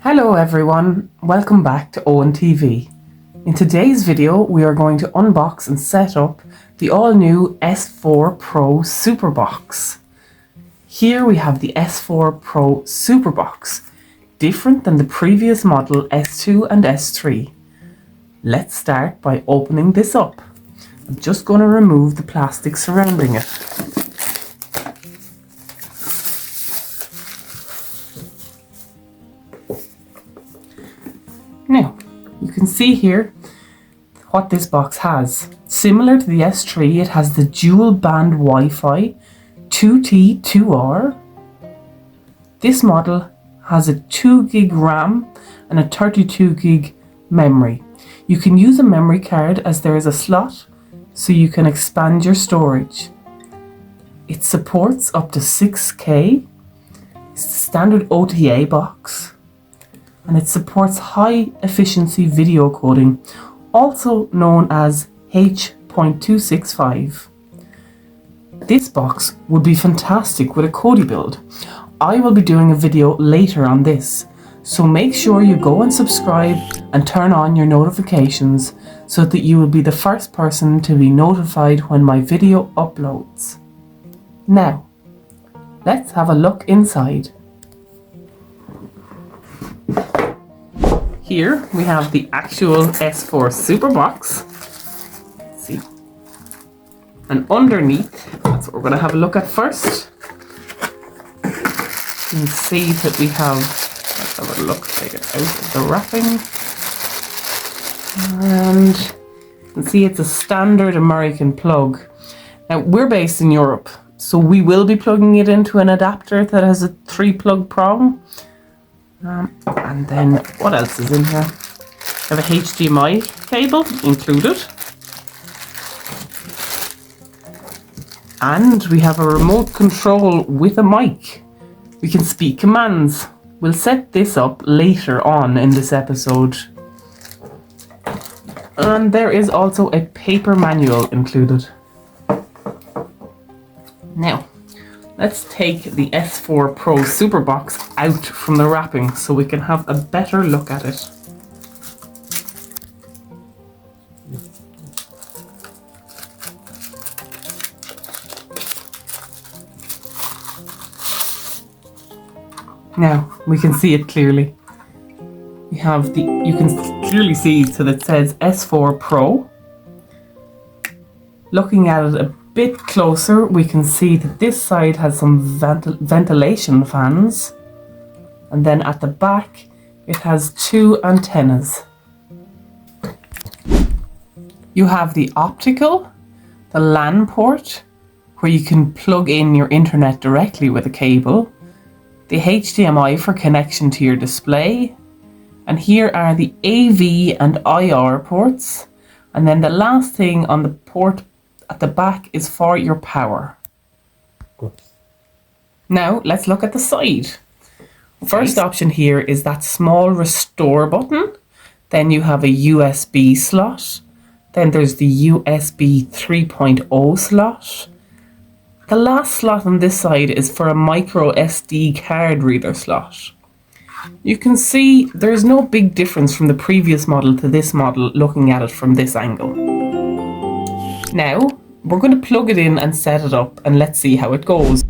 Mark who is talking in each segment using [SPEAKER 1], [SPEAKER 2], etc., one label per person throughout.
[SPEAKER 1] Hello everyone, welcome back to Owen TV. In today's video we are going to unbox and set up the all-new S4 Pro SuperBox. Here we have the S4 Pro SuperBox, different than the previous model S2 and S3. Let's start by opening this up. I'm just going to remove the plastic surrounding it. Now, you can see here what this box has. Similar to the S3, it has the dual band Wi-Fi 2T 2R. This model has a 2 gig RAM and a 32 gig memory. You can use a memory card as there is a slot so you can expand your storage. It supports up to 6K. It's the standard OTA box. And it supports high efficiency video coding, also known as H.265. This box would be fantastic with a Kodi build. I will be doing a video later on this, so make sure you go and subscribe and turn on your notifications so that you will be the first person to be notified when my video uploads. Now, let's have a look inside. Here we have the actual S4 SuperBox. Let's see. And underneath, that's what we're going to have a look at first. You can see that we have, let's have a look, take it out of the wrapping. And you can see it's a standard American plug. Now we're based in Europe, so we will be plugging it into an adapter that has a 3-plug prong. And then what else is in here? We have a HDMI cable included. And we have a remote control with a mic. We can speak commands. We'll set this up later on in this episode. And there is also a paper manual included. Now, let's take the S4 Pro SuperBox out from the wrapping so we can have a better look at it. Now, we can see it clearly. You can clearly see that it says S4 Pro. Looking at it a bit closer, we can see that this side has some ventilation fans, and then at the back it has 2 antennas. You have the optical, the LAN port, where you can plug in your internet directly with a cable, the HDMI for connection to your display, and here are the AV and IR ports, and then the last thing on the port at the back is for your power. Good. Now let's look at the side. First option here is that small restore button. Then you have a USB slot. Then there's the USB 3.0 slot. The last slot on this side is for a micro SD card reader slot. You can see there's no big difference from the previous model to this model looking at it from this angle. Now, we're going to plug it in and set it up, and let's see how it goes.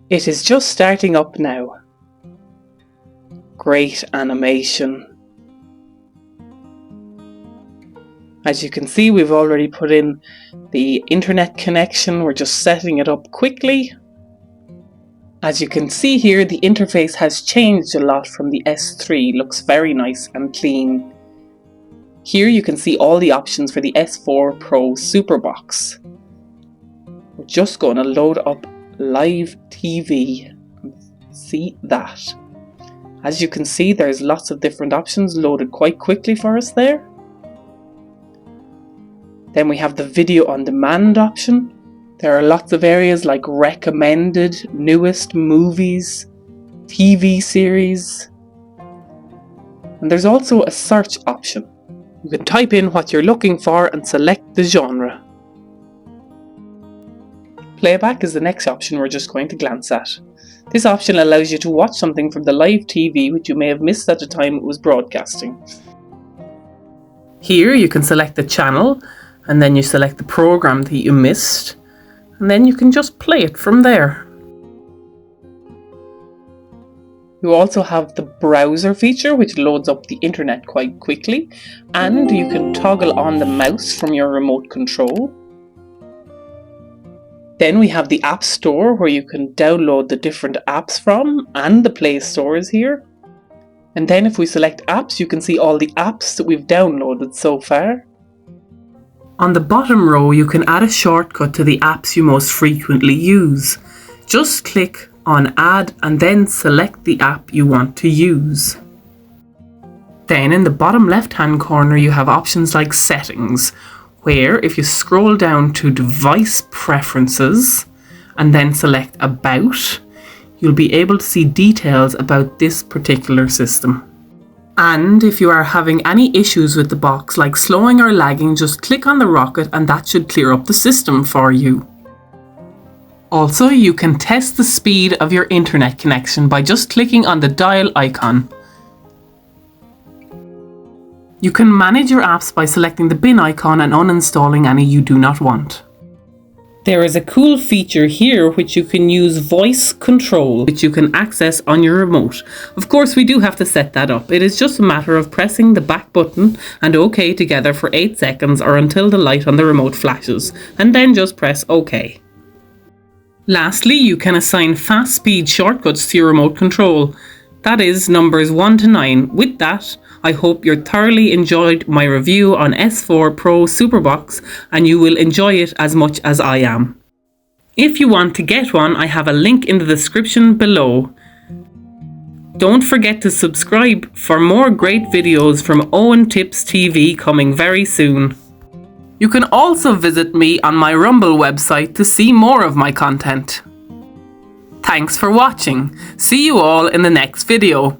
[SPEAKER 1] It is just starting up now. Great animation. As you can see, we've already put in the internet connection. We're just setting it up quickly. As you can see here, the interface has changed a lot from the S3. Looks very nice and clean. Here you can see all the options for the S4 Pro SuperBox. We're just going to load up live TV and see that. As you can see, there's lots of different options loaded quite quickly for us there. Then we have the video on demand option. There are lots of areas like recommended, newest movies, TV series. And there's also a search option. You can type in what you're looking for and select the genre. Playback is the next option we're just going to glance at. This option allows you to watch something from the live TV which you may have missed at the time it was broadcasting. Here you can select the channel, and then you select the program that you missed, and then you can just play it from there. You also have the browser feature, which loads up the internet quite quickly, and you can toggle on the mouse from your remote control. Then we have the App Store, where you can download the different apps from, and the Play Store is here. And then if we select apps, you can see all the apps that we've downloaded so far. On the bottom row, you can add a shortcut to the apps you most frequently use. Just click on Add and then select the app you want to use. Then in the bottom left hand corner you have options like Settings, where if you scroll down to Device Preferences and then select About, you'll be able to see details about this particular system. And if you are having any issues with the box like slowing or lagging, just click on the rocket and that should clear up the system for you. Also, you can test the speed of your internet connection by just clicking on the dial icon. You can manage your apps by selecting the bin icon and uninstalling any you do not want. There is a cool feature here which you can use voice control, which you can access on your remote. Of course, we do have to set that up. It is just a matter of pressing the back button and OK together for 8 seconds or until the light on the remote flashes, and then just press OK. Lastly, you can assign fast speed shortcuts to your remote control. That is numbers 1 to 9. With that, I hope you thoroughly enjoyed my review on S4 Pro SuperBox and you will enjoy it as much as I am. If you want to get one, I have a link in the description below. Don't forget to subscribe for more great videos from Owen Tips TV coming very soon. You can also visit me on my Rumble website to see more of my content. Thanks for watching. See you all in the next video.